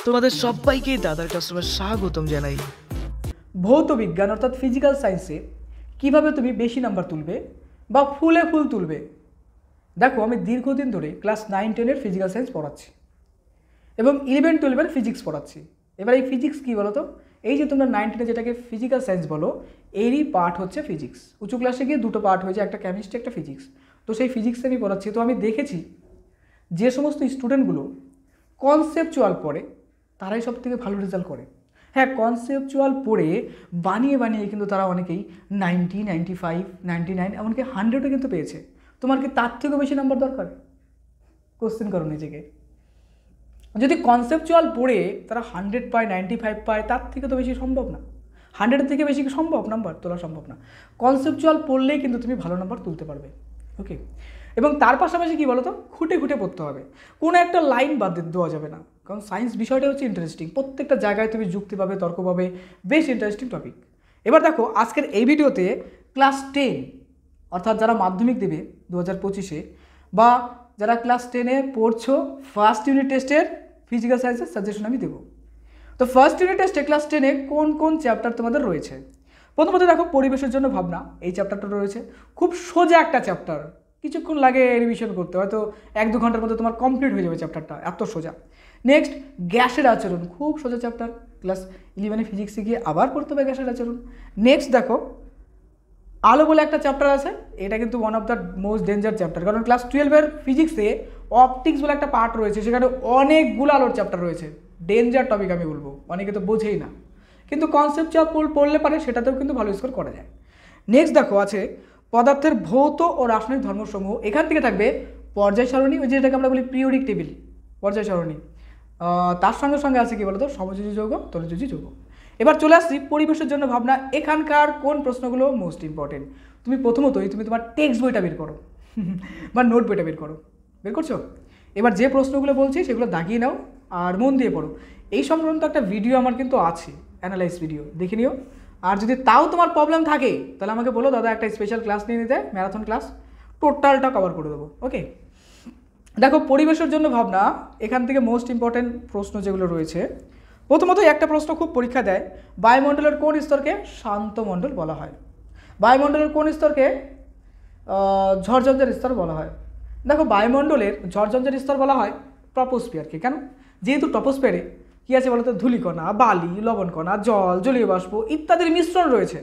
তোমাদের সবাইকে দাদার কাস্টমে স্বাগতম জানাই। ভৌত বিজ্ঞান অর্থাৎ ফিজিক্যাল সায়েন্সে কিভাবে তুমি বেশি নাম্বার তুলবে বা ফুলে ফুল তুলবে। দেখো, আমি দীর্ঘদিন ধরে ক্লাস 9-10-এর ফিজিক্যাল সায়েন্স পড়াচ্ছি এবং 11-12-এর ফিজিক্স পড়াচ্ছি। এবার এই ফিজিক্স কী বলো তো, এই যে তোমরা 9-10-এ যেটাকে ফিজিক্যাল সায়েন্স বলো, এরই পার্ট হচ্ছে ফিজিক্স। উঁচু ক্লাসে গিয়ে দুটো পার্ট হয়েছে, একটা কেমিস্ট্রি একটা ফিজিক্স। তো সেই ফিজিক্সে আমি পড়াচ্ছি। তো আমি দেখেছি যে সমস্ত স্টুডেন্টগুলো কনসেপচুয়াল পড়ে তারাই সব থেকে ভালো রেজাল্ট করে। হ্যাঁ, কনসেপচুয়াল পড়ে বানিয়ে বানিয়ে কিন্তু তারা অনেকেই 90, 95, 99 এমনকি 100ও কিন্তু পেয়েছে। তোমার কি তার থেকেও বেশি নাম্বার দরকার? কোশ্চেন করো নিজেকে। যদি কনসেপচুয়াল পড়ে তারা 100 পায়, 95 পায়, তার থেকে তো বেশি সম্ভব না। 100-এর থেকে বেশি কি সম্ভব নাম্বার তোলা? সম্ভব না। কনসেপচুয়াল পড়লেই কিন্তু তুমি ভালো নাম্বার তুলতে পারবে। ওকে, এবং তার পাশাপাশি কী বলো তো, খুঁটে খুঁটে পড়তে হবে। কোনো একটা লাইন বাদ দেওয়া যাবে না, কারণ সায়েন্স বিষয়টা হচ্ছে ইন্টারেস্টিং। প্রত্যেকটা জায়গায় তুমি যুক্তি পাবে, তর্ক পাবে, বেশ ইন্টারেস্টিং টপিক। এবার দেখো, আজকের এই ভিডিওতে ক্লাস 10 অর্থাৎ যারা মাধ্যমিক দেবে 2025-এ বা যারা ক্লাস 10-এ পড়ছো, ফার্স্ট ইউনিট টেস্টের ফিজিক্যাল সায়েন্সের সাজেশন আমি দেবো। তো ফার্স্ট ইউনিট টেস্টে ক্লাস 10-এ কোন কোন চ্যাপ্টার তোমাদের রয়েছে। প্রথমত দেখো, পরিবেশের জন্য ভাবনা, এই চ্যাপ্টারটা রয়েছে। খুব সোজা একটা চ্যাপ্টার, কিছুক্ষণ লাগে রিভিশন করতে, হয়তো 1-2 ঘন্টার মধ্যে তোমার কমপ্লিট হয়ে যাবে চ্যাপ্টারটা, এত সোজা। নেক্সট, গ্যাসের আচরণ, খুব সোজা চ্যাপ্টার, ক্লাস 11-এ ফিজিক্সে গিয়ে আবার পড়তে হবে গ্যাসের আচরণ। নেক্সট দেখো, আলো বলে একটা চ্যাপ্টার আছে, এটা কিন্তু one of the most danger chapter, কারণ ক্লাস 12-এর ফিজিক্সে অপটিক্স বলে একটা পার্ট রয়েছে, সেখানে অনেকগুলো আলোর চ্যাপ্টার রয়েছে। ডেঞ্জার টপিক আমি বলবো, অনেকে তো বোঝেই না, কিন্তু কনসেপ্ট পড়লে পারে সেটাতেও কিন্তু ভালো স্কোর করা যায়। নেক্সট দেখো আছে পদার্থের ভৌত ও রাসায়নিক ধর্মসমূহ। এখান থেকে থাকবে পর্যায় সারণী, ওই যেটাকে আমরা বলি পিরিয়ডিক টেবিল, পর্যায় সারণী। তার সঙ্গে সঙ্গে আছে কি বলতো, সমযোজী যৌগ, তলযোজী যৌগ। এবার চলে আসছি পরিবেশের জন্য ভাবনা। এখানকার কোন প্রশ্নগুলো মোস্ট ইম্পর্টেন্ট। তুমি প্রথমতই তুমি তোমার টেক্সট বইটা বের করো বা নোট বইটা বের করছো। এবার যে প্রশ্নগুলো বলছি সেগুলো দাগিয়ে নাও আর মন দিয়ে পড়ো। এই সংক্রান্ত একটা ভিডিও আমার কিন্তু আছে, অ্যানালাইজ ভিডিও, দেখে নিও। আর যদি তাও তোমার প্রবলেম থাকে তাহলে আমাকে বলো, দাদা একটা স্পেশাল ক্লাস নিয়ে নিতে, ম্যারাথন ক্লাস, টোটালটা কভার করে দেবো। ওকে, দেখো পরিবেশের জন্য ভাবনা, এখান থেকে মোস্ট ইম্পর্টেন্ট প্রশ্ন যেগুলো রয়েছে, প্রথমত একটা প্রশ্ন খুব পরীক্ষা দেয়, বায়ুমণ্ডলের কোন স্তরকে শান্ত মণ্ডল বলা হয়? বায়ুমণ্ডলের কোন স্তরকে ঝড়ঝঞ্ঝার স্তর বলা হয়? দেখো, বায়ুমণ্ডলের ঝড়ঝঞ্ঝার স্তর বলা হয় ট্রপোস্ফিয়ারকে। কেন? যেহেতু ট্রপোস্ফিয়ারে কী আছে বলতো, ধূলিকণা, বালি, লবণকণা, জল, জলীয় বাষ্প ইত্যাদির মিশ্রণ রয়েছে।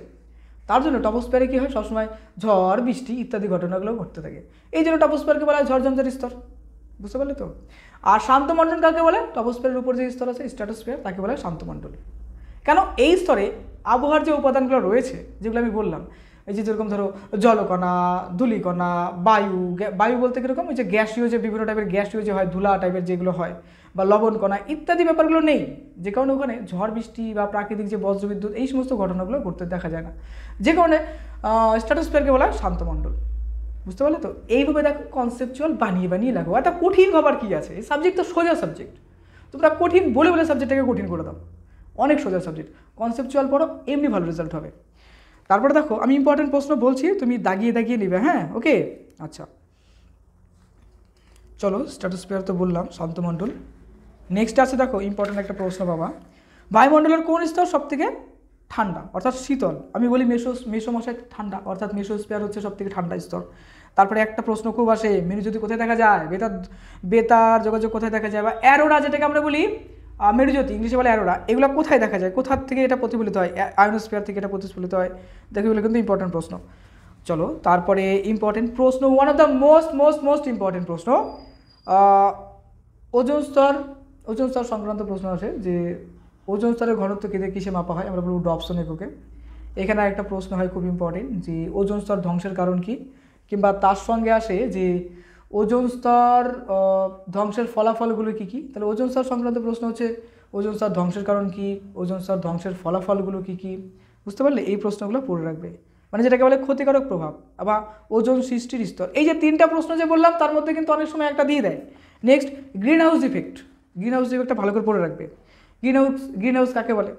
তার জন্য ট্রপোস্ফিয়ারে কী হয়, সবসময় ঝড়, বৃষ্টি ইত্যাদি ঘটনাগুলো ঘটতে থাকে। এই জন্য ট্রপোস্ফিয়ারকে বলা হয় ঝড়ঝঞ্ঝার স্তর। বুঝতে পারলে তো? আর শান্তমণ্ডল কাকে বলে? ট্রপোস্ফিয়ারের উপর যে স্তর আছে, স্ট্র্যাটোস্ফিয়ার, তাকে বলা হয় শান্তমণ্ডল। কেন? এই স্তরে আবহাওয়ার যে উপাদানগুলো রয়েছে, যেগুলো আমি বললাম, এই যে যেরকম ধরো জলকণা, ধূলিকণা, বায়ু বলতে কীরকম, ওই যে গ্যাসীয়, যে বিভিন্ন টাইপের গ্যাসীয় যে হয়, ধুলা টাইপের যেগুলো হয়, বা লবণকণা ইত্যাদি ব্যাপারগুলো নেই, যে কারণে ওখানে ঝড় বৃষ্টি বা প্রাকৃতিক যে বজ্রবিদ্যুৎ এই সমস্ত ঘটনাগুলো ঘটতে দেখা যায় না, যে কারণে স্ট্র্যাটোস্ফিয়ারকে বলা হয় শান্তমণ্ডল। বুঝতে পারলে তো? এইভাবে দেখো, কনসেপচুয়াল বানিয়ে বানিয়ে লাগো। এত কঠিন ভাবার কী আছে? এই সাবজেক্ট তো সোজা সাবজেক্ট, তোমরা কঠিন বলে বলে সাবজেক্টটাকে কঠিন করে দাও। অনেক সোজা সাবজেক্ট, কনসেপচুয়াল পড়ো, এমনি ভালো রেজাল্ট হবে। তারপরে দেখো, আমি ইম্পর্টেন্ট প্রশ্ন বলছি, তুমি দাগিয়ে দাগিয়ে নিবে। হ্যাঁ, ওকে, আচ্ছা চলো, স্ট্র্যাটোস্ফিয়ার তো বললাম, শান্তমণ্ডল। নেক্সট আছে দেখো ইম্পর্টেন্ট একটা প্রশ্ন বাবা, বায়ুমণ্ডলের কোন স্তর সবথেকে ঠান্ডা অর্থাৎ শীতল? আমি বলি মেসোমশাই ঠান্ডা, অর্থাৎ মেসোস্ফিয়ার হচ্ছে সবথেকে ঠান্ডা স্তর। তারপরে একটা প্রশ্ন খুব আসে, মেরুজ্যোতি কোথায় দেখা যায়, বেতার যোগাযোগ কোথায় দেখা যায়, বা অ্যারোরা যেটাকে আমরা বলি মেরুজ্যোতি, ইংলিশে বলে অ্যারোরা, এগুলো কোথায় দেখা যায়, কোথা থেকে এটা প্রতিফলিত হয়? আয়োনোস্ফিয়ার থেকে এটা প্রতিফলিত হয়। দেখো, এগুলো কিন্তু ইম্পর্টেন্ট প্রশ্ন। চলো, তারপরে ইম্পর্টেন্ট প্রশ্ন, one of the most important প্রশ্ন, ওজোন স্তর সংক্রান্ত প্রশ্ন আসে, যে ওজোন স্তরের ঘনত্ব কিসে মাপা হয়? আমরা বলবো ডবসন এককে। এখানে একটা প্রশ্ন হয় খুব ইম্পর্টেন্ট, যে ওজোন স্তর ধ্বংসের কারণ কি, কিংবা তার সঙ্গে আসে যে ওজোন স্তর ধ্বংসের ফলাফলগুলো কী কী। তাহলে ওজোন স্তর সংক্রান্ত প্রশ্ন হচ্ছে, ওজোন স্তর ধ্বংসের কারণ কি, ওজোন স্তর ধ্বংসের ফলাফলগুলো কী কী। বুঝতে পারলে? এই প্রশ্নগুলো পড়ে রাখবে, মানে যেটাকে বলে ক্ষতিকারক প্রভাব বা ওজোন সৃষ্টির স্তর। এই যে 3টা প্রশ্ন যে বললাম, তার মধ্যে কিন্তু অনেক সময় একটা দিয়ে দেয়। নেক্সট, গ্রিন হাউস ইফেক্টটা ভালো করে পড়ে রাখবে। গ্রিন হাউস কাকে বলে?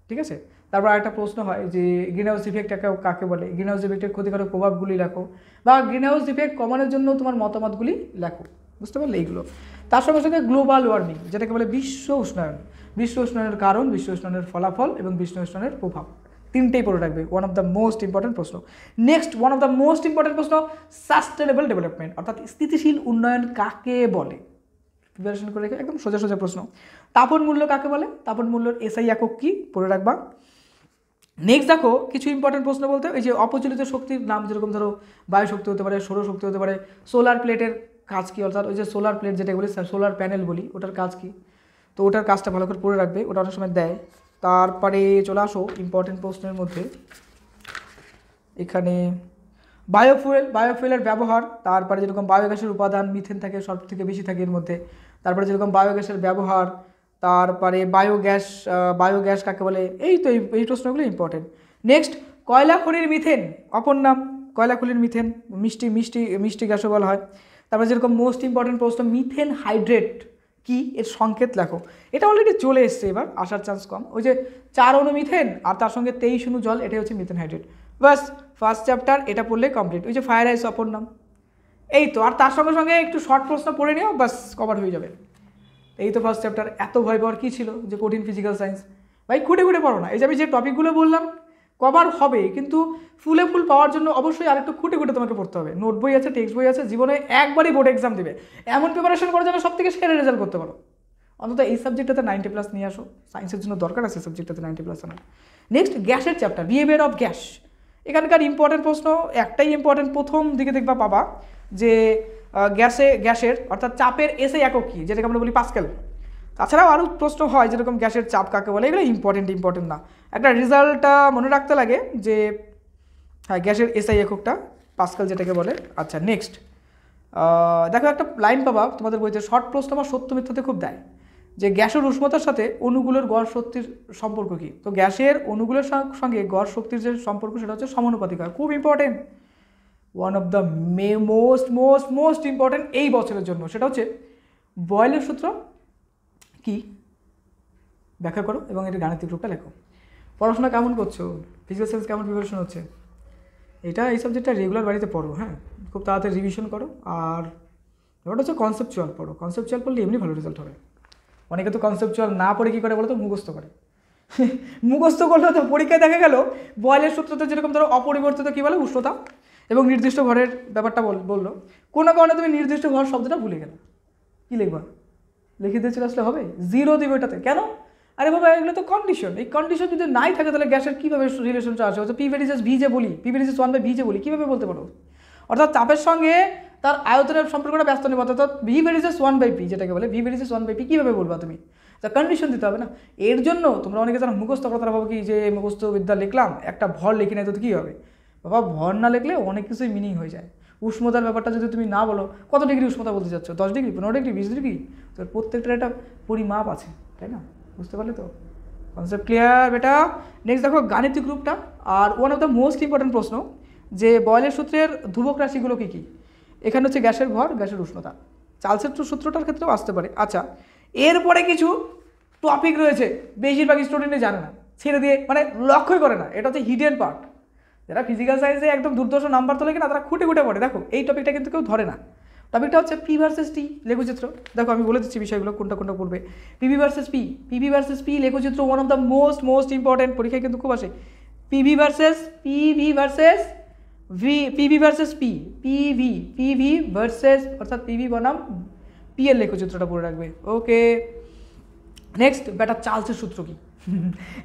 ঠিক আছে। তারপর আরেকটা প্রশ্ন হয় যে গ্রিন হাউস ইফেক্ট কাকে বলে, গ্রিন হাউস ইফেক্টের ক্ষতিকারক প্রভাবগুলি লেখো, বা গ্রিন হাউস ইফেক্ট কমানোর জন্য তোমার মতামতগুলি লেখো। বুঝতে পারলে এইগুলো। তার সঙ্গে সঙ্গে গ্লোবাল ওয়ার্মিং, যেটাকে বলে বিশ্ব উষ্ণায়ন, বিশ্ব উষ্ণায়নের কারণ, বিশ্ব উষ্ণায়নের ফলাফল এবং বিশ্ব উষ্ণায়নের প্রভাব, তিনটেই পড়ে রাখবে। One of the most important প্রশ্ন। Next one of the most important প্রশ্ন, সাস্টেনেবল ডেভেলপমেন্ট অর্থাৎ স্থিতিশীল উন্নয়ন কাকে বলে? প্রিপারেশন করে রেখে একদম সোজা সোজা প্রশ্ন। তাপন মূল্য কাকে বলে? তাপন মূল্যের এসআই একক কি? পড়ে রাখবা। নেক্সট দেখো কিছু ইম্পর্টেন্ট প্রশ্ন বলতে, এই যে অপচলিত শক্তির নাম, যেরকম ধরো বায়ু শক্তি হতে পারে, সৌরশক্তি হতে পারে, সোলার প্লেটের কাজ কি, অর্থাৎ ওই যে সোলার প্লেট যেটা বলি, সোলার প্যানেল বলি, ওটার কাজ কি? তো ওটার কাজটা ভালো করে পড়ে রাখবে, ওটা অনেক সময় দেয়। তারপরে চলে আসো ইম্পর্টেন্ট প্রশ্নের মধ্যে, এখানে বায়োফুয়েলের ব্যবহার, তারপরে যেরকম বায়োগ্যাসের উপাদান মিথেন থাকে, সব থেকে বেশি থাকে এর মধ্যে, তারপরে যেরকম বায়োগ্যাসের ব্যবহার, তারপরে বায়োগ্যাস কাকে বলে, এই প্রশ্নগুলো ইম্পর্টেন্ট। নেক্সট কয়লা খনির মিথেন অপর নাম, কয়লা খনির মিথেন মিষ্টি গ্যাসও বলা হয়। তারপরে যেরকম মোস্ট ইম্পর্টেন্ট প্রশ্ন, মিথেন হাইড্রেট কি, এর সংকেত লেখো। এটা অলরেডি চলে এসছে, এবার আসার চান্স কম। ওই যে 4 অণু মিথেন আর তার সঙ্গে 23 অণু জল, এটাই হচ্ছে মিথেন হাইড্রেট। বাস ফার্স্ট চ্যাপ্টার এটা পড়লে কমপ্লিট। ওই যে ফায়ার আইস অপর নাম, এই তো। আর তার সঙ্গে সঙ্গে একটু শর্ট প্রশ্ন পড়ে নিও, বাস কভার হয়ে যাবে। এই তো ফার্স্ট চ্যাপ্টার। এত ভয় পাওয়ার কী ছিল যে কঠিন ফিজিক্যাল সায়েন্স? ভাই খুঁটে পড়ো না। এই যে আমি যে টপিকগুলো বললাম কভার হবে, কিন্তু ফুল পাওয়ার জন্য অবশ্যই আরেকটু খুঁটে তোমাকে পড়তে হবে। নোট বই আছে, টেক্সট বই আছে, জীবনে একবারই বোর্ড এক্সাম দেবে, এমন প্রিপারেশন করে যেন সব থেকে সেরা রেজাল্ট করতে পারো। অন্তত এই সাবজেক্টটাতে 90+ নিয়ে আসো, সায়েন্সের জন্য দরকার আছে সাবজেক্টটাতে 90+ আনার। নেক্সট গ্যাসের চ্যাপ্টার, বিহেভিয়ার অফ গ্যাস। এখানকার ইম্পর্টেন্ট প্রশ্ন একটাই ইম্পর্টেন্ট, প্রথম দিকে দেখবা পাবা যে গ্যাসের অর্থাৎ চাপের এসআই একক কি, যেটাকে আমরা বলি পাস্কেল। তাছাড়াও আরও প্রশ্ন হয়, যেরকম গ্যাসের চাপ কাকে বলে, এগুলো ইম্পর্টেন্ট না, একটা রেজাল্টটা মনে রাখতে লাগে যে হ্যাঁ গ্যাসের এসআই এককটা পাস্কেল যেটাকে বলে। আচ্ছা নেক্সট দেখো একটা লাইন পাবা তোমাদের বইতে, শর্ট প্রশ্ন আমার সত্য মিথ্যাতে খুব দেয়, যে গ্যাসের উষ্ণতার সাথে অণুগুলোর গড় শক্তির সম্পর্ক কী। তো গ্যাসের অণুগুলোর সঙ্গে গড় শক্তির যে সম্পর্ক সেটা হচ্ছে সমানুপাতিক হয়, খুব important. One of the most important এই বছরের জন্য, সেটা হচ্ছে বয়েলের সূত্র কি ব্যাখ্যা করো এবং এটা গাণিতিক রূপটা লেখো। পড়াশোনা কেমন করছো? ফিজিক্যাল সায়েন্স কেমন প্রিপারেশন হচ্ছে? এই সাবজেক্টটা রেগুলার বাড়িতে পড়ো, হ্যাঁ খুব তাড়াতাড়ি রিভিশন করো। আর ব্যাপারটা হচ্ছে কনসেপচুয়াল পড়ো, কনসেপচুয়াল পড়লে এমনি ভালো রেজাল্ট হবে। অনেকে তো কনসেপচুয়াল না পড়ে কী করে বলো তো, মুখস্থ করে। মুখস্থ করলেও তো পরীক্ষায় দেখা গেল বয়েলের সূত্রতে যেরকম ধরো অপরিবর্তিত কী বলে, উষ্ণতা এবং নির্দিষ্ট ভরের ব্যাপারটা বললো, কোনো কারণে তুমি নির্দিষ্ট ভর শব্দটা ভুলে গেলে, কী লিখবা? লিখে দিয়ে চলে আসলে হবে, 0 দিবে ওটাতে। কেন? আরে বাবা এগুলো তো কন্ডিশন, এই কন্ডিশন যদি নাই থাকে তাহলে গ্যাসের কীভাবে রিলেশনটা আসে? হচ্ছে P ভেরিসেস V যে বলি, P ভেরিসেস 1/V যে বলি, কীভাবে বলতে পারো? অর্থাৎ চাপের সঙ্গে তার আয়তনের সম্পর্কটা ব্যস্ত নেব, অর্থাৎ V ভেরিসেস 1/P যেটাকে বলে, V ভেরিসেস 1/P কীভাবে বলবা তুমি? তা কন্ডিশন দিতে হবে না। এর জন্য তোমরা অনেকে যারা মুখস্থ করো তারা ভাবো কি যে মুখস্থ বিদ্যা লিখলাম, একটা ভর লিখি নাই তো কী হবে? বাবা ভর না লিখলে অনেক কিছুই মিনিং হয়ে যায়। উষ্ণতার ব্যাপারটা যদি তুমি না বলো, কত ডিগ্রি উষ্ণতা বলতে চাচ্ছ, 10 ডিগ্রি, 15 ডিগ্রি, 20 ডিগ্রি, তো প্রত্যেকটার একটা পরিমাপ আছে, তাই না? বুঝতে পারলে তো? কনসেপ্ট ক্লিয়ার বেটা? নেক্সট দেখো গাণিতিক রূপটা। আর one of the most important প্রশ্ন, যে বয়েলের সূত্রের ধ্রুবক রাশিগুলো কী কী? এখানে হচ্ছে গ্যাসের ভর, গ্যাসের উষ্ণতা, চার্লসের সূত্রটার ক্ষেত্রেও আসতে পারে। আচ্ছা এরপরে কিছু টপিক রয়েছে বেশিরভাগ স্টুডেন্টই জানে না, ছেড়ে দিয়ে মানে লক্ষ্যই করে না, এটা হচ্ছে হিডেন পার্ট। যারা ফিজিক্যাল সায়েন্সে একদম দুর্দর্শ নাম্বার তোলে কিনা তারা খুঁটে পড়ে। দেখো এই টপিকটা কিন্তু কেউ ধরে না। টপিকটা হচ্ছে P ভার্সেস T লেখচিত্র। দেখো আমি বলে দিচ্ছি বিষয়গুলো কোনটা পড়বে। PV ভার্সেস P লেখচিত্র one of the most important, পরীক্ষায় কিন্তু খুব আসে। PV ভার্সেস PV ভার্সেস অর্থাৎ PV বনাম P এর লেখচিত্রটা পড়ে রাখবে। ওকে নেক্সট বেটা চার্লসের সূত্র কি?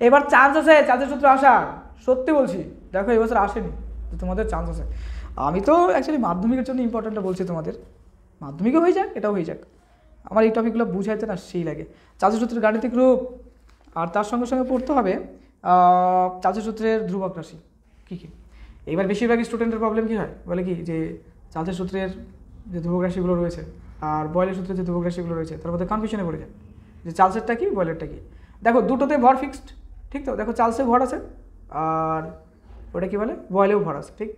এবার চান্স আছে চার্লসের সূত্র আসার, সত্যি বলছি। দেখো এবছর আসেনি, তোমাদের চান্স আছে। আমি তো অ্যাকচুয়ালি মাধ্যমিকের জন্য ইম্পর্টেন্টটা বলছি তোমাদের, মাধ্যমিকও হয়ে যাক এটাও হয়ে যাক, আমার এই টপিকগুলো বুঝাইতে না সেই লাগে। চার্লসের সূত্রের গাণিতিক রূপ, আর তার সঙ্গে সঙ্গে পড়তে হবে চার্লসের সূত্রের ধ্রুবক রাশি কী কী। এবার বেশিরভাগ স্টুডেন্টের প্রবলেম কী হয় বলে কি, যে চার্লসের সূত্রের যে ধ্রুবক রাশিগুলো রয়েছে আর বয়েলের সূত্রের যে ধ্রুবক রাশিগুলো রয়েছে তার মধ্যে কনফিউশনে পড়ে যায় যে চার্লসেরটা কি বয়েলেরটা কি। দেখো দুটোতে ভর ফিক্সড, ঠিক তো? দেখো চার্লসে ভর আছে আর ওটা কী বলে বয়েলেও ভর আছে, ঠিক।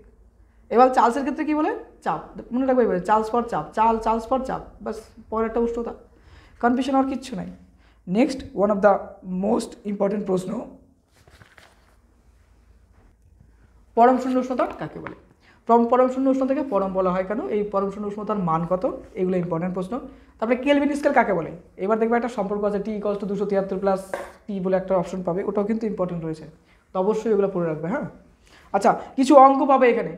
এবার চার্লসের ক্ষেত্রে কী বলে চাপ, মনে রাখবে এবার চার্লস ফর চাপ, চার্লস ফর চাপ, বাস পরেরটা উষ্ণতা, কনফিউশন আর কিচ্ছু নাই। Next one of the most important প্রশ্ন, পরম শূন্য উষ্ণতা কাকে বলে? পরম শূন্য উষ্ণ থেকে পরম বলা হয় কেন, এই পরম শূন্য উষ্ণতার মান কত, এগুলো ইম্পর্টেন্ট প্রশ্ন। তারপরে কেলভিন স্কেল কাকে বলে, এবার দেখবে একটা সম্পর্ক আছে T=273 + P বলে একটা অপশন পাবে, ওটাও কিন্তু ইম্পর্টেন্ট রয়েছে, তো অবশ্যই এগুলো পড়ে রাখবে। হ্যাঁ, আচ্ছা, কিছু অঙ্ক পাবে এখানে,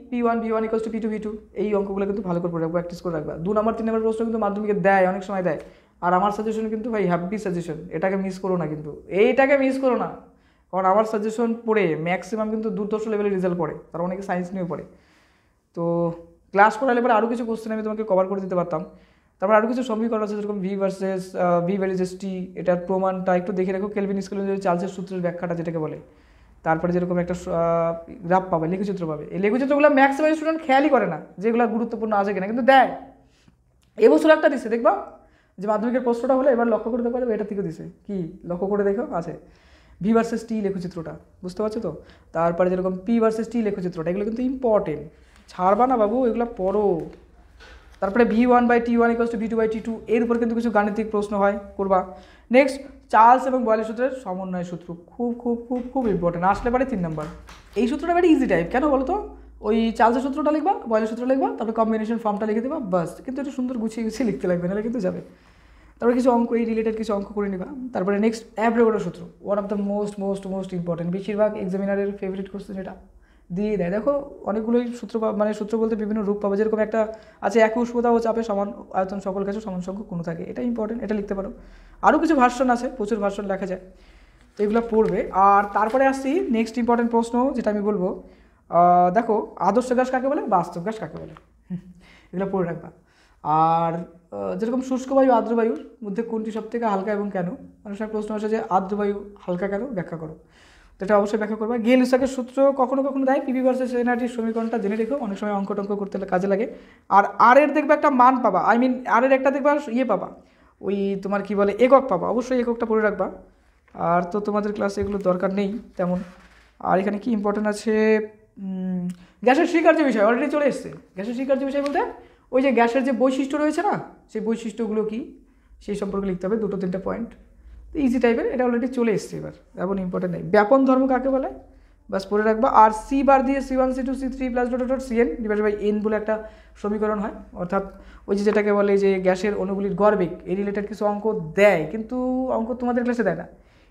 P1 B1 = P2 V2, এই অঙ্কগুলো কিন্তু ভালো করে পড়ে রাখবে, প্র্যাকটিস করে রাখবে। 2 নম্বর 3 নম্বর প্রশ্ন কিন্তু মাধ্যমিকে দেয়, অনেক সময় দেয়, আর আমার সাজেশন কিন্তু ভাই হ্যাপি সাজেশন, এটাকে মিস করো না, কিন্তু এইটাকে মিস করো না, কারণ আমার সাজেশন পড়ে ম্যাক্সিমাম কিন্তু দুর্ধর্ষ লেভেলের রেজাল্ট পড়ে, তার অনেকে সায়েন্স নিয়েও পড়ে। তো ক্লাস করালে পরে আরও কিছু কোশ্চেন আমি তোমাকে কভার করে দিতে পারতাম। তারপর আরও কিছু সমীকরণ আছে, যেরকম V versus V varies as T, এটার প্রমাণটা একটু দেখে রাখো, কেলভিন স্কেলের চার্লসের সূত্রের ব্যাখ্যাটা যেটাকে বলে। তারপরে যেরকম একটা গ্রাফ পাবে, লেখচিত্র পাবে, এই লেখচিত্রগুলো ম্যাক্সিমাম স্টুডেন্ট খেয়ালই করে না যেগুলো গুরুত্বপূর্ণ আছে কিনা, কিন্তু দেয়। এবছর একটা দিছে, দেখবা যে মাধ্যমিকের প্রশ্নটা হলে এবার লক্ষ্য করে দেখতে পারবে, এটা থেকে দিছে কি, লক্ষ্য করে দেখো, আছে V ভার্সেস T লেখচিত্রটা, বুঝতে পারছো তো। তারপরে যেরকম P ভার্সেস T লেখচিত্রটা, এগুলো কিন্তু ইম্পর্টেন্ট, ছাড়বা না বাবু, এগুলো পড়ো। তারপরে V1/T1 = V2/T2, এর উপর কিন্তু কিছু গাণিতিক প্রশ্ন হয়, করবা। নেক্সট, চার্লস এবং বয়লের সূত্রের সমন্বয় সূত্র, খুব খুব খুব খুব ইম্পর্টেন্ট, আসলে পারে 3 নম্বর। এই সূত্রটা ভেরি ইজি টাইপ, কেন বলো তো, ওই চার্লসের সূত্রটা লিখবা, বয়লের সূত্র লিখবা, তারপরে কম্বিনেশন ফর্মটা লিখে দেবা, বাস, কিন্তু একটু সুন্দর গুছিয়ে গুছিয়ে লিখতে লাগবে, নাহলে কিন্তু যাবে। তারপরে কিছু অঙ্ক, এই রিলেটেড কিছু অঙ্ক করে নিবা। তারপরে নেক্সট, অ্যাভোগাড্রো সূত্র, one of the most important, বেশিরভাগ এক্সামিনারের ফেভারিট কোশ্চেন এটা দিয়ে দেয়। দেখো অনেকগুলোই সূত্র, মানে সূত্র বলতে বিভিন্ন রূপ পাবে, যেরকম একটা আছে, একই উষ্ণতা ও চাপে সমান আয়তন সকল কাছে সমান সংখ্যক কোণ থাকে, এটা ইম্পর্টেন্ট, এটা লিখতে পারো। আরও কিছু ভার্সন আছে, প্রচুর ভার্সন লেখা যায়, তো এগুলো পড়বে। আর তারপরে আসছি নেক্সট ইম্পর্টেন্ট প্রশ্ন, যেটা আমি বলবো, দেখো আদর্শ গ্যাস কাকে বলে, বাস্তব গ্যাস কাকে বলে, এগুলো পড়ে রাখবা। আর যেরকম শুষ্ক বায়ু আর্দ্র বায়ুর মধ্যে কোনটি সবথেকে হালকা এবং কেন, অনেক সময় প্রশ্ন আসে যে আর্দ্র বায়ু হালকা কেন, ব্যাখ্যা করো, তো এটা অবশ্যই ব্যাখ্যা করবা। গেল-লেসাকের সূত্র কখনো কখনো দেয়, পিভি ভার্সেস এনআরটির সমীকরণটা জেনে রেখো, অনেক সময় অঙ্ক টঙ্ক করতে কাজে লাগে। আর আর এর দেখবে একটা মান পাবা, আর এর একটা দেখবা পাবা, ওই তোমার কি বলে একক পাবা, অবশ্যই এককটা পড়ে রাখবা। আর তো তোমাদের ক্লাসে এগুলো দরকার নেই তেমন। আর এখানে কি ইম্পর্টেন্ট আছে, গ্যাসের স্বীকার্য বিষয় অলরেডি চলে এসছে। গ্যাসের স্বীকার্য বিষয় বলতে ওই যে গ্যাসের যে বৈশিষ্ট্য রয়েছে না, সেই বৈশিষ্ট্যগুলো কি, সেই সম্পর্কে লিখতে হবে, 2-3 পয়েন্ট, ইজি টাইপের, এটা অলরেডি চলে এসছে, এবার এমন ইম্পর্টেন্ট নেই। ব্যাপন ধর্ম কাকে বলে, বাস পড়ে রাখবা। আর সি বার দিয়ে C1 C2 C3 + Cn / n বলে একটা সমীকরণ হয়, অর্থাৎ ওই যে যেটাকে বলে যে গ্যাসের অণুগুলির গড়বেগ, এই রিলেটেড কিছু অঙ্ক দেয়, কিন্তু অঙ্ক তোমাদের ক্লাসে দেয় না।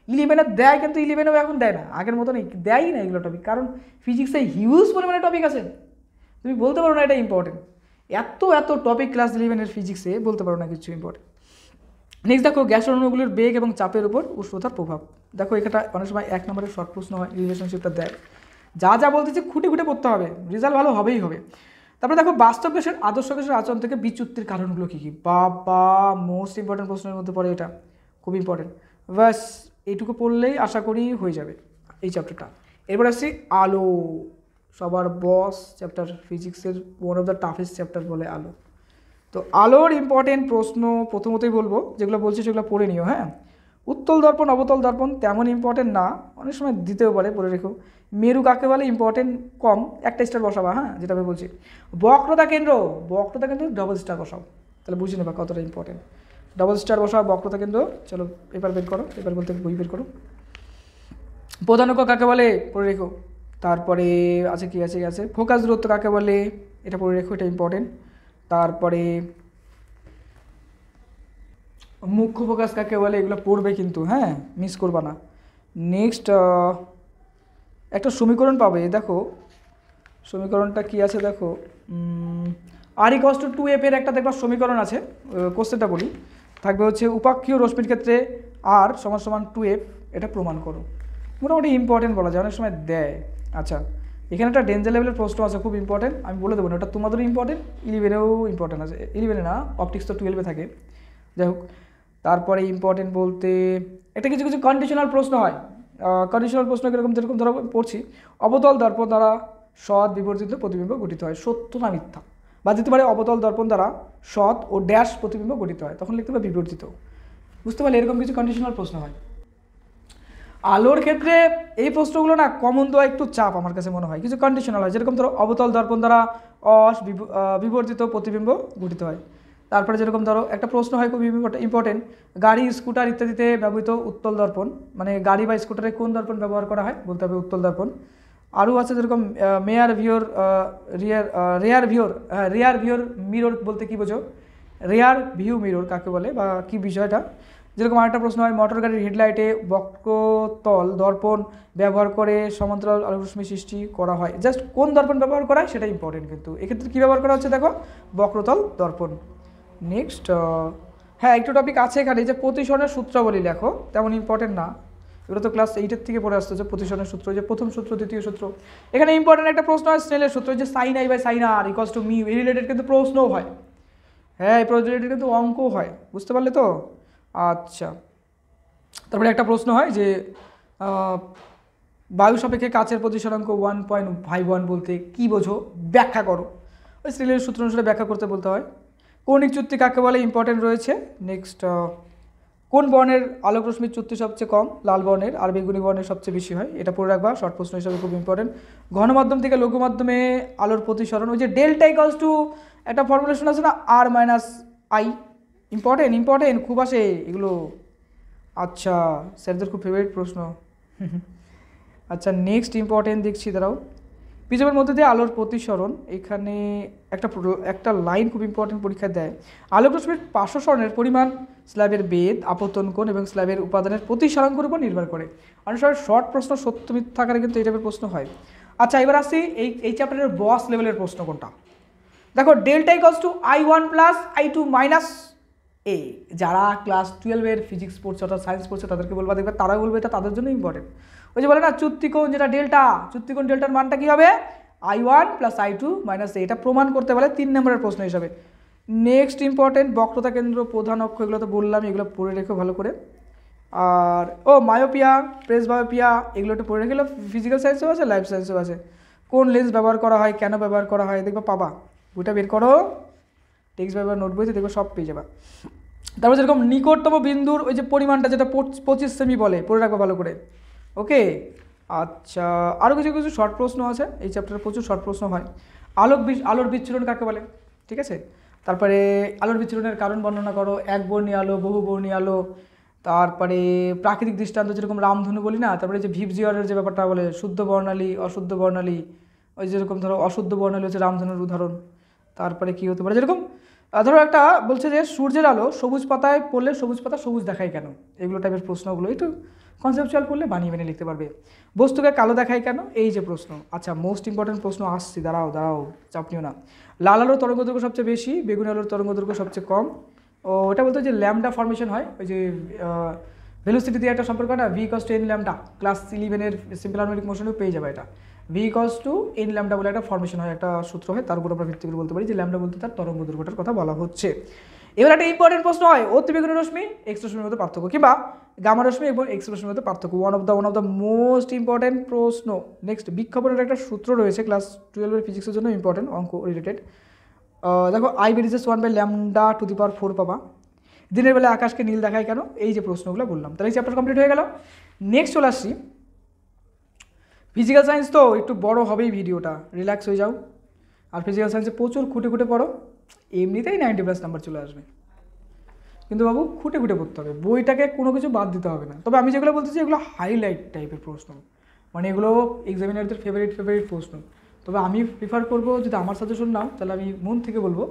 11 দেয়, কিন্তু 11 এখন দেয় না, আগের মতো নেই, দেয়ই না এগুলো টপিক, কারণ ফিজিক্সে হিউজ পরিমাণে টপিক আছে, তুমি বলতে পারো না এটা ইম্পর্টেন্ট, এত টপিক ক্লাস 11 ফিজিক্সে, বলতে পারো না কিছু ইম্পর্টেন্ট। নেক্সট দেখো, গ্যাসের অণুগুলির বেগ এবং চাপের উপর উষ্ণতার প্রভাব, দেখো এটা অনেক সময় 1 নম্বরের শর্ট প্রশ্ন হয়, রিলেশনশিপটা দেয়, যা বলতেছে খুঁটে খুঁটে পড়তে হবে, রেজাল্ট ভালো হবেই হবে। তারপরে দেখো, বাস্তব গ্যাসের আদর্শ গ্যাসের আচরণ থেকে বিচ্যুতির কারণগুলো কী কী, বাবা মোস্ট ইম্পর্টেন্ট প্রশ্নের মধ্যে পড়ে এটা, খুব ইম্পর্টেন্ট, বাস এইটুকু পড়লেই আশা করি হয়ে যাবে এই চ্যাপ্টারটা। এরপর আসছি আলো, সবার বস চ্যাপ্টার, ফিজিক্সের one of the toughest chapter বলে আলো। তো আলোর ইম্পর্টেন্ট প্রশ্ন প্রথমতই বলবো, যেগুলো বলছি সেগুলো পড়ে নিও। হ্যাঁ, উত্তল দর্পণ অবতল দর্পণ তেমন ইম্পর্টেন্ট না, অনেক সময় দিতেও পারে, পড়ে রেখো। মেরু কাকে বলে, ইম্পর্টেন্ট কম, একটা স্টার বসাবা, হ্যাঁ যেটা আমি বলছি। বক্রতা কেন্দ্র ডবল স্টার বসাও, তাহলে বুঝে নেবা কতটা ইম্পর্টেন্ট, ডবল স্টার বসাও, বক্রতা কেন্দ্র। চলো পেপার বের করো, পেপার বলতে বই বের করো। প্রধানক কাকে বলে, পড়ে রেখো। তারপরে আছে কি আছে ফোকাস দূরত্ব কাকে বলে, এটা পড়ে রেখো, এটা ইম্পর্টেন্ট। তারপরে মুখ্য ফোকাস কাকে বলে, এগুলো পড়বে কিন্তু, হ্যাঁ মিস করবা না। নেক্সট একটা সমীকরণ পাবে, দেখো সমীকরণটা কি আছে, দেখো R=2f এর একটা দেখবা সমীকরণ আছে, কোশ্চেনটা বলি, থাকবে হচ্ছে উপাক্ষীয় রশ্মির ক্ষেত্রে R = 2f, এটা প্রমাণ করো। মোটামুটি ইম্পর্টেন্ট বলা যায়, অনেক সময় দেয়। আচ্ছা, এখানে একটা ডেঞ্জার লেভেলের প্রশ্ন আছে, খুব ইম্পর্টেন্ট, আমি বলে দেবো না, ওটা তোমাদেরও ইম্পর্টেন্ট, 11-এও ইম্পর্টেন্ট আছে, 11-এ না, অপটিক্স তো 12-এ থাকে, যাই হোক। তারপরে ইম্পর্টেন্ট বলতে একটা কিছু কন্ডিশনাল প্রশ্ন হয়, কন্ডিশনাল প্রশ্ন কীরকম, যেরকম ধরো পড়ছি, অবতল দর্পণ দ্বারা সৎ বিবর্জিত প্রতিবিম্ব গঠিত হয়, সত্য না মিথ্যা, বা দিতে পারে অবতল দর্পণ দ্বারা সৎ ও ড্যাশ প্রতিবিম্ব গঠিত হয়, তখন লিখতে হবে বিবর্জিত, বুঝতে পারলে, এরকম কিছু কন্ডিশনাল প্রশ্ন হয়। আলোর ক্ষেত্রে এই প্রশ্নগুলো না কমন দেওয়া একটু চাপ আমার কাছে মনে হয়, কিছু কন্ডিশনাল হয়, যেরকম ধরো অবতল দর্পণ দ্বারা বিবর্জিত প্রতিবিম্ব গঠিত হয়। তারপরে যেরকম ধরো একটা প্রশ্ন হয় খুব ইম্পর্টেন্ট, গাড়ি স্কুটার ইত্যাদিতে ব্যবহৃত উত্তল দর্পণ, মানে গাড়ি বা স্কুটারে কোন দর্পণ ব্যবহার করা হয়, বলতে হবে উত্তল দর্পণ। আরও আছে যেরকম রেয়ার ভিওর মিরর বলতে কী বোঝো, রেয়ার ভিউ মিরর কাকে বলে বা কী বিষয়টা। যেরকম আরেকটা প্রশ্ন হয়, মোটর গাড়ির হেডলাইটে বক্রতল দর্পণ ব্যবহার করে সমান্তরাল আলোকরশ্মি সৃষ্টি করা হয়। জাস্ট কোন দর্পণ ব্যবহার করা হয় সেটা ইম্পর্টেন্ট, কিন্তু এক্ষেত্রে কী ব্যবহার করা হচ্ছে দেখো, বক্রতল দর্পণ। নেক্সট হ্যাঁ, একটু টপিক আছে এখানে যে প্রতিসরণের সূত্রাবলী লেখো, তেমন ইম্পর্টেন্ট না, এগুলো তো ক্লাস 8 থেকে পড়ে আসছে। যে প্রতিসরণের সূত্র, যে প্রথম সূত্র দ্বিতীয় সূত্র, এখানে ইম্পর্টেন্ট একটা প্রশ্ন হয় স্নেলের সূত্র, যে sine i by sine r equals to mu, এই রিলেটেড কিন্তু প্রশ্নও হয়। হ্যাঁ, এই রিলেটেড কিন্তু অঙ্কও হয়, বুঝতে পারলে তো। আচ্ছা, তারপরে একটা প্রশ্ন হয় যে বায়ু সাপেক্ষে কাচের প্রতিসরাঙ্ক 1.51 বলতে কী বোঝো, ব্যাখ্যা করো। ওই স্নেলের সূত্র অনুসারে ব্যাখ্যা করতে বলতে হয়। কৌণিক চুক্তি কাকে বলে, ইম্পর্টেন্ট রয়েছে। নেক্সট কোন বর্ণের আলোক রশ্মির চুক্তি সবচেয়ে কম, লাল বর্ণের, আর বেগুনি বর্ণের সবচেয়ে বেশি হয়, এটা পড়ে রাখবা, শর্ট প্রশ্ন হিসাবে খুব ইম্পর্টেন্ট। ঘনমাধ্যম থেকে লঘু মাধ্যমে আলোর প্রতিসরণ, ওই যে ডেল্টা ইকুয়ালস টু একটা ফর্মুলেশন আছে না, আর মাইনাস আই, ইম্পর্টেন্ট খুব আসে এগুলো। আচ্ছা, স্যারদের খুব ফেভারিট প্রশ্ন। আচ্ছা, নেক্সট ইম্পর্টেন্ট দেখছি, দাঁড়াও। পৃথিবীর মধ্যে দিয়ে আলোর প্রতিসরণ, এখানে একটা লাইন খুব ইম্পর্টেন্ট পরীক্ষায় দেয়। আলোক রশ্মির পার্শ্বসরণের পরিমাণ স্ল্যাবের বেদ, আপতন কোণ এবং স্ল্যাবের উপাদানের প্রতিসরাঙ্কের উপর নির্ভর করে। অনেক সময় শর্ট প্রশ্ন সত্য মিথ্যা আকারে কিন্তু এই টাইপের প্রশ্ন হয়। আচ্ছা, এবার আসছি এই চ্যাপ্টারের বস লেভেলের প্রশ্ন কোনটা। দেখো, delta equals to I1 plus I2 minus A. যারা ক্লাস 12-এর ফিজিক্স পড়ছে অর্থাৎ সায়েন্স পড়ছে তাদেরকে বলবা, দেখবে তারাও বলবে এটা তাদের জন্য ইম্পর্টেন্ট। ওই যে বলে না চুক্তিকোণ, যেটা ডেল্টা, চুক্তিকোণ ডেল্টার মানটা কী হবে, I1 প্লাস I2 মাইনাস এ। এটা প্রমাণ করতে বলে 3 নম্বরের প্রশ্ন হিসাবে। নেক্সট ইম্পর্টেন্ট বক্রতা কেন্দ্র, প্রধান অক্ষ, এগুলো তো বললাম, এগুলো পড়ে রেখো ভালো করে। আর মায়োপিয়া, প্রেস বায়োপিয়া, এগুলো একটু পড়ে রেখে, ফিজিক্যাল সায়েন্সেও আছে, লাইফ সায়েন্সেও আছে। কোন লেন্স ব্যবহার করা হয়, কেন ব্যবহার করা হয়, দেখবে পাবা, বইটা বের করো, টেক্সট ব্যবহার নোট বইতে দেখবে সব পেয়ে যাবা। তারপর যেরকম নিকটতম বিন্দুর ওই যে পরিমাণটা, যেটা 25 সেমি বলে, পড়ে রাখবা ভালো করে, ওকে। আচ্ছা, আরও কিছু কিছু শর্ট প্রশ্ন আছে, এই চ্যাপ্টারে প্রচুর শর্ট প্রশ্ন হয়। আলোর বিচ্ছুরণ কাকে বলে, ঠিক আছে। তারপরে আলোর বিচ্ছুরণের কারণ বর্ণনা করো, একবর্ণী আলো, বহুবর্ণী আলো, তারপরে প্রাকৃতিক দৃষ্টান্ত, যেরকম রামধনু বলি না। তারপরে যে ভিপজিওরের যে ব্যাপারটা বলে, শুদ্ধ বর্ণালী, অশুদ্ধ বর্ণালী, ওই যেরকম ধরো অশুদ্ধ বর্ণালী হচ্ছে রামধনুর উদাহরণ। তারপরে কী হতে পারে, যেরকম ধরো একটা বলছে যে সূর্যের আলো সবুজ পাতায় পড়লে সবুজ পাতা সবুজ দেখায় কেন, এগুলো টাইপের প্রশ্নগুলো একটু কনসেপচুয়াল পড়লে বানিয়ে বানিয়ে লিখতে পারবে। বস্তুকে কালো দেখায় কেন, এই যে প্রশ্ন। আচ্ছা, মোস্ট ইম্পর্টেন্ট প্রশ্ন আসছি, দাঁড়াও চাপ নিও না। লাল আলোর তরঙ্গদৈর্ঘ্য সবচেয়ে বেশি, বেগুনি আলোর তরঙ্গদৈর্ঘ্য সবচেয়ে কম। ও ওটা বলতে যে ল্যামডা ফর্মেশন হয়, ওই যে ভেলোসিটি দিয়ে একটা সম্পর্ক না, V = n ল্যামডা, ক্লাস 11-এর সিম্পল হারমোনিক মোশনেও পেয়ে যাবে এটা। V = n ল্যামডা বলে একটা ফর্মেশন হয়, একটা সূত্র হয়, তার উপর আমরা ভিত্তি করে বলতে পারি যে ল্যামডা বলতে তার তরঙ্গ দৈর্ঘ্যটার কথা বলা হচ্ছে। এবার একটা ইম্পর্টেন্ট প্রশ্ন হয়, অতিবেগুনি রশ্মি এক্স রশ্মির মধ্যে পার্থক্য, কিংবা গামা রশ্মি এবং এক্স রশ্মির মধ্যে পার্থক্য। One of the most important প্রশ্ন। নেক্সট, বিক্ষেপণের একটা সূত্র রয়েছে, ক্লাস 12-এর ফিজিক্সের জন্য ইম্পর্টেন্ট, অঙ্ক রিলেটেড। দেখো, I1/4 পাবা। দিনের বেলা আকাশকে নীল দেখায় কেন, এই যে প্রশ্নগুলো বললাম। তাহলে এই চ্যাপ্টার কমপ্লিট হয়ে গেল। নেক্সট চলে আসছি, ফিজিক্যাল সায়েন্স তো একটু বড় হবেই ভিডিওটা, রিল্যাক্স হয়ে যাও। আর ফিজিক্যাল সায়েন্সে প্রচুর খুঁটে পড়ো, এমনিতেই 90+ নাম্বার চলে আসবে, কিন্তু বাবু খুঁটে পড়তে হবে, বইটাকে কোনো কিছু বাদ দিতে হবে না। তবে আমি যেগুলো বলতেছি এগুলো হাইলাইট টাইপের প্রশ্ন, মানে এগুলো এক্সামিনারদের ফেভারিট প্রশ্ন। তবে আমি প্রিফার করবো, যদি আমার সাজেশন নাও তাহলে আমি মন থেকে বলবো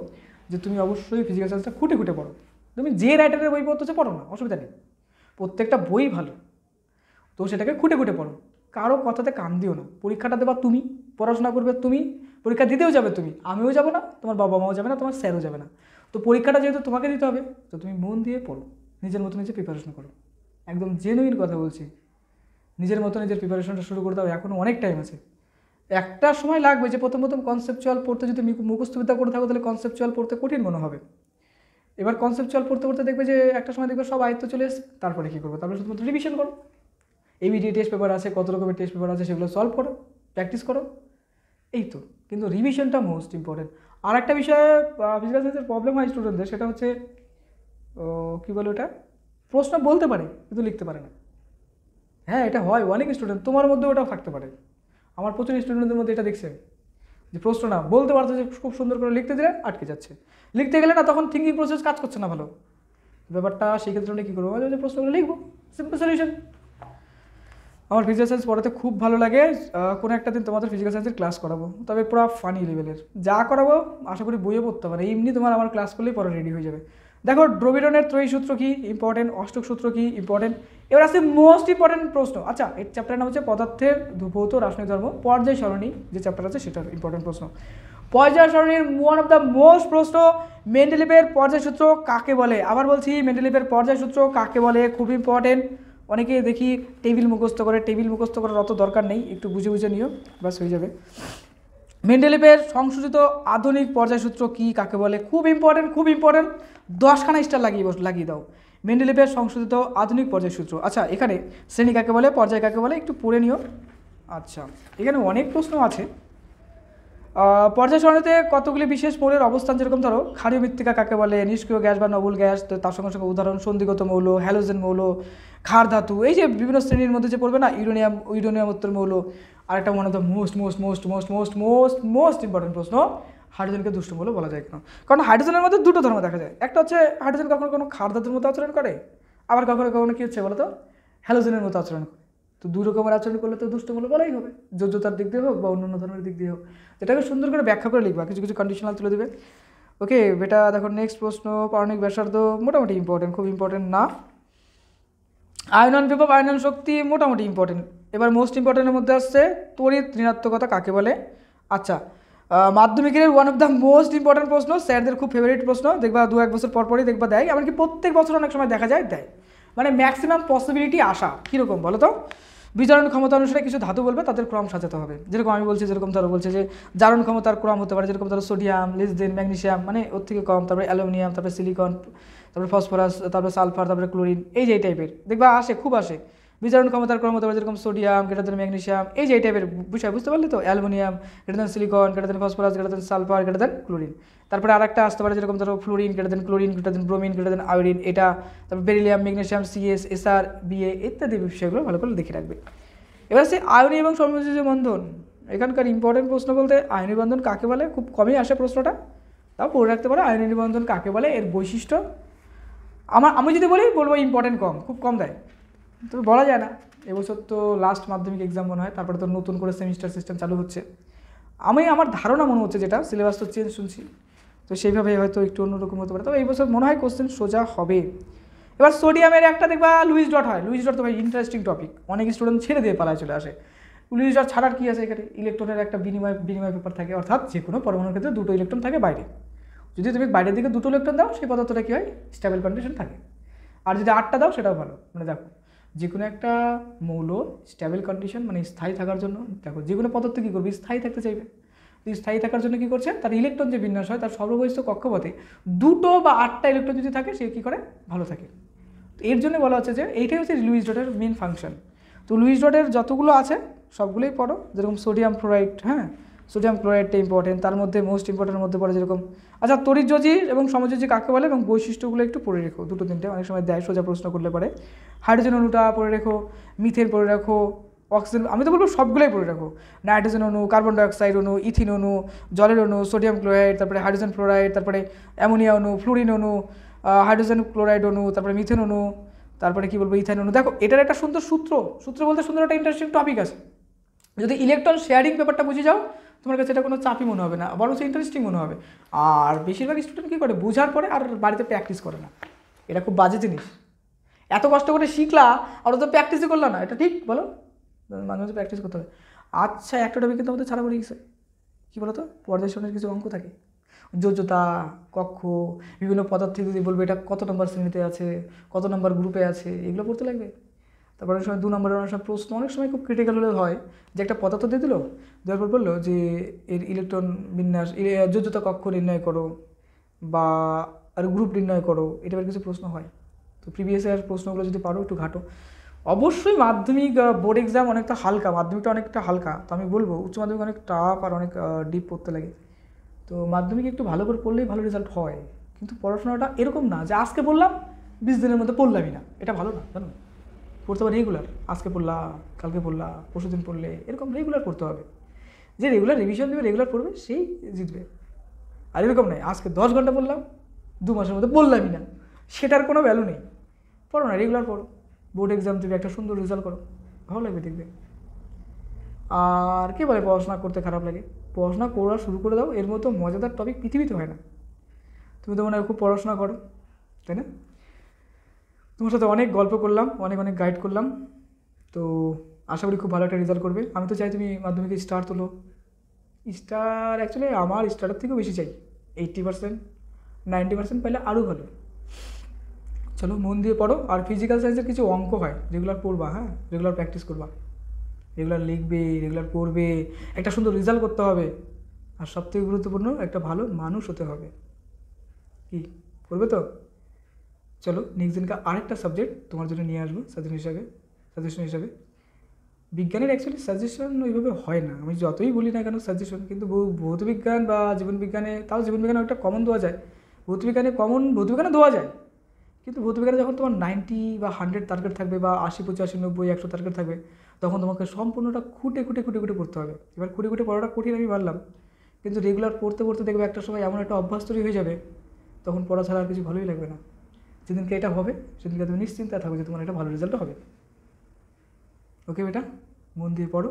যে তুমি অবশ্যই ফিজিক্যাল সায়েন্সটা খুঁটে পড়ো। তুমি যে রাইটারের বই পড়তেছো পড়ো না, অসুবিধা নেই, প্রত্যেকটা বই ভালো, তো সেটাকে খুঁটে পড়ো। কারো কথাতে কান দিও না। পরীক্ষাটা দেবা তুমি, পড়াশোনা করবে তুমি, পরীক্ষা দিতেও যাবে তুমি, আমিও যাবো না, তোমার বাবা মাও যাবে না, তোমার স্যারও যাবে না। তো পরীক্ষাটা যেহেতু তোমাকে দিতে হবে, তো তুমি মন দিয়ে পড়ো, নিজের মতো নিজে প্রিপারেশন করো। একদম জেনুইন কথা বলছি, নিজের মতো নিজের প্রিপারেশনটা শুরু করতে হবে, এখনও অনেক টাইম আছে। একটা সময় লাগবে যে প্রথম কনসেপচুয়াল পড়তে, যদি মুখস্থবিদ্যা করে থাকো তাহলে কনসেপচুয়াল পড়তে কঠিন মনে হবে। এবার কনসেপচুয়াল পড়তে দেখবে যে একটা সময় দেখবে সব আয়ত্ত চলে এসছে, তারপরে কী করবো, তারপরে শুধুমাত্র রিভিশন করো। এবিডি টেস্ট পেপার আছে, কত রকমের টেস্ট পেপার আছে, সেগুলো সলভ করো, প্র্যাকটিস করো, এই তো। কিন্তু রিভিশনটা মোস্ট ইম্পর্টেন্ট। আর একটা বিষয়ে ফিজিক্যাল সায়েন্সের প্রবলেম হয় স্টুডেন্টদের, সেটা হচ্ছে কী বলে ওটা, প্রশ্ন বলতে পারে কিন্তু লিখতে পারে না। হ্যাঁ, এটা হয় অনেক স্টুডেন্ট, তোমার মধ্যে ওটাও থাকতে পারে। আমার প্রচুর স্টুডেন্টদের মধ্যে এটা দেখছে যে প্রশ্ন না বলতে পারছে, যে খুব সুন্দর করে লিখতে দিলে আটকে যাচ্ছে, লিখতে গেলে না তখন থিঙ্কিং প্রসেস কাজ করছে না ভালো। ব্যাপারটা সেই ক্ষেত্রে আমরা কী করবো, যে প্রশ্নগুলো লিখবো, সিম্পল সলিউশন। আমার ফিজিক্যাল সায়েন্স পড়াতে খুব ভালো লাগে। কোনো একটা দিন তোমাদের ফিজিক্যাল সায়েন্সের ক্লাস করাবো, তবে পুরো ফানি লেভেলের যা করাবো আশা করি বইয়ে পড়তে পারে, এমনি তোমার আমার ক্লাস করলেই পরে রেডি হয়ে যাবে। দেখো দ্রবিড়নের ত্রয়ী সূত্র কি ইম্পর্টেন্ট, অষ্টক সূত্র কি ইম্পর্টেন্ট। এবার আসছে মোস্ট ইম্পর্টেন্ট প্রশ্ন। আচ্ছা এর চ্যাপ্টারের নাম হচ্ছে পদার্থের ভৌত রাসায়নিক ধর্ম, পর্যায় সারণী যে চ্যাপ্টার আছে সেটার ইম্পর্টেন্ট প্রশ্ন। পর্যায় সারণীর ওয়ান অফ দ্য মোস্ট প্রশ্ন, মেন্ডেলিভের পর্যায় সূত্র কাকে বলে। আবার বলছি মেন্ডেলিভের পর্যায় সূত্র কাকে বলে, খুব ইম্পর্টেন্ট। অনেকে দেখি টেবিল মুখস্থ করে, টেবিল মুখস্থ করার অত দরকার নেই, একটু বুঝে বুঝে নিও ব্যাস হয়ে যাবে। মেন্ডেলিভের সংশোধিত আধুনিক পর্যায় সূত্র কি কাকে বলে, খুব ইম্পর্টেন্ট, খুব ইম্পর্টেন্ট, 10খানা স্টার লাগিয়ে দাও। মেন্ডেলিভের সংশোধিত আধুনিক পর্যায় সূত্র। আচ্ছা এখানে শ্রেণী কাকে বলে, পর্যায় কাকে বলে একটু পড়ে নিও। আচ্ছা এখানে অনেক প্রশ্ন আছে। পর্যায় সারণীতে কতগুলি বিশেষ মৌলের অবস্থান, যেরকম ধরো ক্ষারীয় মৃত্তিকা কাকে বলে, নিষ্ক্রিয় গ্যাস বা নবুল গ্যাস, তো তার সঙ্গে সঙ্গে উদাহরণ সন্ধিগত মৌল, হ্যালোজেন মৌল, ক্ষার ধাতু, এই যে বিভিন্ন শ্রেণীর মধ্যে যে পড়বে না, ইউরেনিয়াম উত্তর মৌল। আর একটা মনে হয় মোস্ট ইম্পর্টেন্ট প্রশ্ন, হাইড্রোজেনকে দুষ্ট মৌল বলা যায় কেন? কারণ হাইড্রোজেনের মধ্যে দুটো ধর্ম দেখা যায়। একটা হচ্ছে হাইড্রোজেন কখনো কোনো ক্ষার ধাতুর মতো আচরণ করে, আবার কখনো কখনো কী হচ্ছে বলো তো, হ্যালোজেনের মতো আচরণ করে। তো দুই রকমের আচরণ করলে তো দুষ্ট মৌল বলাই হবে, যোজ্যতার দিক দিয়ে হোক বা অন্যান্য ধর্মের দিক দিয়ে হোক। এটাকে সুন্দর করে ব্যাখ্যা করে লিখবা, কিছু কিছু কন্ডিশনাল তুলে দেবে। ওকে বেটা দেখো নেক্সট প্রশ্ন, পারমাণবিক ব্যাসার্ধ মোটামুটি ইম্পর্টেন্ট, খুব ইম্পর্টেন্ট না। আয়নন বিভব, আয়নন শক্তি মোটামুটি ইম্পর্টেন্ট। এবার মোস্ট ইম্পর্টেন্টের মধ্যে আসছে তড়িৎ ঋণাত্মকতা কাকে বলে। আচ্ছা মাধ্যমিকের one of the most important প্রশ্ন, স্যারদের খুব ফেভারিট প্রশ্ন, দেখবা 2-1 বছর পরপরই দেখবা দেয়, এমনকি প্রত্যেক বছর অনেক সময় দেখা যায় দেয়, মানে ম্যাক্সিমাম পসিবিলিটি আসা। কীরকম বলো তো, বিজারণ ক্ষমতা অনুসারে কিছু ধাতু বলবে, তাদের ক্রম সাজাতে হবে। যেরকম আমি বলছি, যেরকম ধরো বলছে যে জারণ ক্ষমতার ক্রম হতে পারে, যেরকম ধরো সোডিয়াম, লিথিয়াম, ম্যাগনেসিয়াম মানে ওর থেকে কম, তারপরে অ্যালুমিনিয়াম, তারপরে সিলিকন, তারপরে ফসফরাস, তারপরে সালফার, তারপরে ক্লোরিন, এই যে এই টাইপের দেখবা আসে, খুব আসে। বিজারণ ক্ষমতার ক্রম হতে পারে যেরকম সোডিয়াম গ্রেটার দেন ম্যাগনেসিয়াম, এই যে এই টাইপের বিষয়, বুঝতে পারলে তো, aluminium greater than silicon, greater than phosphorus, greater than sulphur, greater than chlorine. তারপরে আরেকটা আসতে পারে যেরকম ধরো fluorine greater than chlorine, greater than bromine, greater than iodine, এটা। তারপর beryllium, magnesium, CS, SR, BA ইত্যাদি বিষয়গুলো ভালো করে দেখে রাখবে। এবার সে আয়নি এবং সমযোজী বন্ধন, এখানকার ইম্পর্টেন্ট প্রশ্ন বলতে আয়নি বন্ধন কাকে বলে, খুব কমই আসে প্রশ্নটা, তাও পড়ে রাখতে পারো। আয়নি বন্ধন কাকে বলে, এর বৈশিষ্ট্য, আমি যদি বলবো ইম্পর্টেন্ট কম, খুব কম দেয়, তবে বলা যায় না। এবছর তো লাস্ট মাধ্যমিক এক্সাম মনে হয়, তারপরে তো নতুন করে সেমিস্টার সিস্টেম চালু হচ্ছে। আমার ধারণা মনে হচ্ছে, যেটা সিলেবাস তো চেঞ্জ শুনছি, তো সেইভাবে হয়তো একটু অন্যরকম হতে পারে, তবে এই বছর মনে হয় কোশ্চেন সোজা হবে। এবার সোডিয়ামের একটা দেখবা লুইস ডট হয়, লুইস ডট তো ভাই ইন্টারেস্টিং টপিক, অনেক স্টুডেন্ট ছেড়ে দিয়ে পালায় চলে আসে। লুইস ডট ছাড়ার কী আছে এখানে, ইলেকট্রনের একটা বিনিময় ব্যাপার থাকে, অর্থাৎ যে কোনো পরমাণুর ক্ষেত্রে দুটো ইলেকট্রন থাকে বাইরে, যদি তুমি বাইরের দিকে দুটো ইলেকট্রন দাও সেই পদার্থটা কী হয়, স্টেবল কন্ডিশন থাকে। আর যদি 8টা দাও সেটাও ভালো। মানে দেখো যে কোনো একটা মৌল স্টেবল কন্ডিশন মানে স্থায়ী থাকার জন্য, দেখো যে কোনো পদার্থ কী করবে, স্থায়ী থাকতে চাইবে। স্থায়ী থাকার জন্য কী করছে, তার ইলেকট্রন যে বিন্যাস হয়, তার সর্ববহিষ্ঠ কক্ষপথে 2 বা 8টা ইলেকট্রন যদি থাকে, সে কী করে, ভালো থাকে। এর জন্য বলা হচ্ছে যে এইটাই হচ্ছে লুইস ডটের মেন ফাংশন। তো লুইস ডটের যতগুলো আছে সবগুলোই পড়ো, যেরকম সোডিয়াম ফ্লোরাইড, হ্যাঁ সোডিয়াম ক্লোরাইডটা ইম্পর্টেন্ট, তার মধ্যে মোস্ট ইম্পর্টেন্টের মধ্যে পড়ে যেরকম। আচ্ছা তড়িৎযোজী এবং সমযোজী কাকে বলে এবং বৈশিষ্ট্যগুলো একটু পড়ে রেখো, 2-3টে অনেক সময় দেয়, সোজা প্রশ্ন করলে পারে। হাইড্রোজেন অণুটা পড়ে রেখো, মিথেন পড়ে রাখো, অক্সিজেন, আমি তো বলবো সবগুলোই পড়ে রাখো, নাইট্রোজেন অণু, কার্বন ডাইঅক্সাইড অণু, ইথিন অণু, জলের অণু, সোডিয়াম ক্লোরাইড, তারপরে হাইড্রোজেন ফ্লোরাইড, তারপরে অ্যামোনিয়া অণু, ফ্লোরিন অণু, হাইড্রোজেন ক্লোরাইড অণু, তারপরে মিথেন অণু, তারপরে কী বলবো ইথাইন অণু। দেখো এটার একটা সুন্দর সূত্র বলতে সুন্দর একটা ইন্টারেস্টিং টপিক আছে। যদি ইলেকট্রন শেয়ারিং ব্যাপারটা বুঝে যাও, তোমার কাছে এটা কোনো চাপই মনে হবে না, বরং ইন্টারেস্টিং মনে হবে। আর বেশিরভাগ স্টুডেন্ট কী করে, বোঝার পরে আর বাড়িতে প্র্যাকটিস করে না, এটা খুব বাজে জিনিস। এত কষ্ট করে শিখলা আর তো প্র্যাকটিসই করলা না, এটা ঠিক বলো, মাঝে মাঝে প্র্যাকটিস করতে হবে। আচ্ছা একটা টপিক কিন্তু আমাদের ছাড়া পড়ে গেছে, কী বলো তো, পর্যায় সারণীর কিছু অঙ্ক থাকে, যোজ্যতা, কক্ষ, বিভিন্ন পদার্থ যদি বলবে এটা কত নম্বর শ্রেণীতে আছে, কত নম্বর গ্রুপে আছে, এগুলো পড়তে লাগবে। তারপর অনেক সময় 2 নম্বরের অনেক সময় প্রশ্ন অনেক সময় খুব ক্রিটিক্যাল হলে হয়, যে একটা পদার্থ দিয়ে দিল, দেওয়ার পর বললো যে এর ইলেকট্রন বিন্যাস, যোজ্যতা কক্ষ নির্ণয় করো বা আর গ্রুপ নির্ণয় করো, এটা কিছু প্রশ্ন হয়। তো প্রিভিয়াস ইয়ার প্রশ্নগুলো যদি পারো একটু ঘাটো। অবশ্যই মাধ্যমিক বোর্ড এক্সাম অনেকটা হালকা, মাধ্যমিকটা অনেকটা হালকা, তো আমি বলবো উচ্চ মাধ্যমিক অনেক টাফ আর অনেক ডিপ পড়তে লাগে। তো মাধ্যমিক একটু ভালো করে পড়লেই ভালো রেজাল্ট হয়, কিন্তু পড়াশোনাটা এরকম না যে আজকে পড়লাম 20 দিনের মধ্যে পড়লামই না, এটা ভালো না, জানো, পড়তে হবে রেগুলার, আজকে পড়লা, কালকে পড়লা, পরশুদিন পড়লে, এরকম রেগুলার পড়তে হবে। যে রেগুলার রিভিশন দেবে, রেগুলার পড়বে, সেই জিতবে। আর এরকম নয় আজকে 10 ঘন্টা পড়লাম, 2 মাসের মধ্যে পড়লামই না, সেটার কোনো ভ্যালু নেই। পড়ো না, রেগুলার পড়ো, বোর্ড এক্সাম দেবে, একটা সুন্দর রেজাল্ট করো, ভালো লাগবে দেখবে। আর কে বলে পড়াশোনা করতে খারাপ লাগে? পড়াশোনা করা শুরু করে দাও, এর মতো মজাদার টপিক পৃথিবীতে হয় না। তুমি তো মনে হয় খুব পড়াশোনা করো, তাই না? তোমার সাথে অনেক গল্প করলাম, অনেক অনেক গাইড করলাম, তো আশা করি খুব ভালো একটা রেজাল্ট করবে। আমি তো চাই তুমি মাধ্যমিকে স্টার তোলো। স্টার অ্যাকচুয়ালি আমার স্টারের থেকেও বেশি চাই, 80%, 90% পাইলে আরও ভালো। চলো মন দিয়ে পড়ো। আর ফিজিক্যাল সায়েন্সের কিছু অঙ্ক হয় রেগুলার পড়বা, হ্যাঁ রেগুলার প্র্যাকটিস করবা, রেগুলার লিখবে, রেগুলার পড়বে, একটা সুন্দর রেজাল্ট করতে হবে। আর সবথেকে গুরুত্বপূর্ণ একটা ভালো মানুষ হতে হবে। কি করবে তো? চলো নেক্সট দিনকে আরেকটা সাবজেক্ট তোমার জন্য নিয়ে আসবো সাজেশন হিসাবে। বিজ্ঞানের অ্যাকচুয়ালি সাজেশন ওইভাবে হয় না, আমি যতই বলি না কেন সাজেশন, কিন্তু ভৌতবিজ্ঞান বা জীবনবিজ্ঞানে, তাও জীবনবিজ্ঞানে একটা কমন দেওয়া যায়, ভৌতবিজ্ঞানে দেওয়া যায়, কিন্তু ভৌতবিজ্ঞানে যখন তোমার 90 বা 100 টার্গেট থাকবে, বা 80, 85, 90, 100 টার্গেট থাকবে, তখন তোমাকে সম্পূর্ণটা খুঁটে খুঁটে খুঁটে খুঁটে পড়তে হবে। এবার খুঁটে খুঁটে পড়াটা কঠিন আমি মানলাম, কিন্তু রেগুলার পড়তে পড়তে দেখবে একটা সময় এমন একটা অভ্যাস তৈরি হয়ে যাবে, তখন পড়া ছাড়া আর কিছু ভালোই লাগবে না। যেদিনকে এটা হবে সেদিনকে তুমি নিশ্চিন্তে থাকবে যে তোমার একটা ভালো রেজাল্ট হবে। ওকে বেটা, মন দিয়ে পড়ো।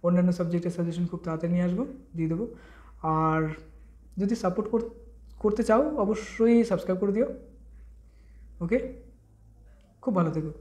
অন্যান্য সাবজেক্টের সাজেশন খুব তাড়াতাড়ি নিয়ে আসবো, দিয়ে দেবো। আর যদি সাপোর্ট করতে চাও অবশ্যই সাবস্ক্রাইব করে দিও। ওকে, খুব ভালো থেকো।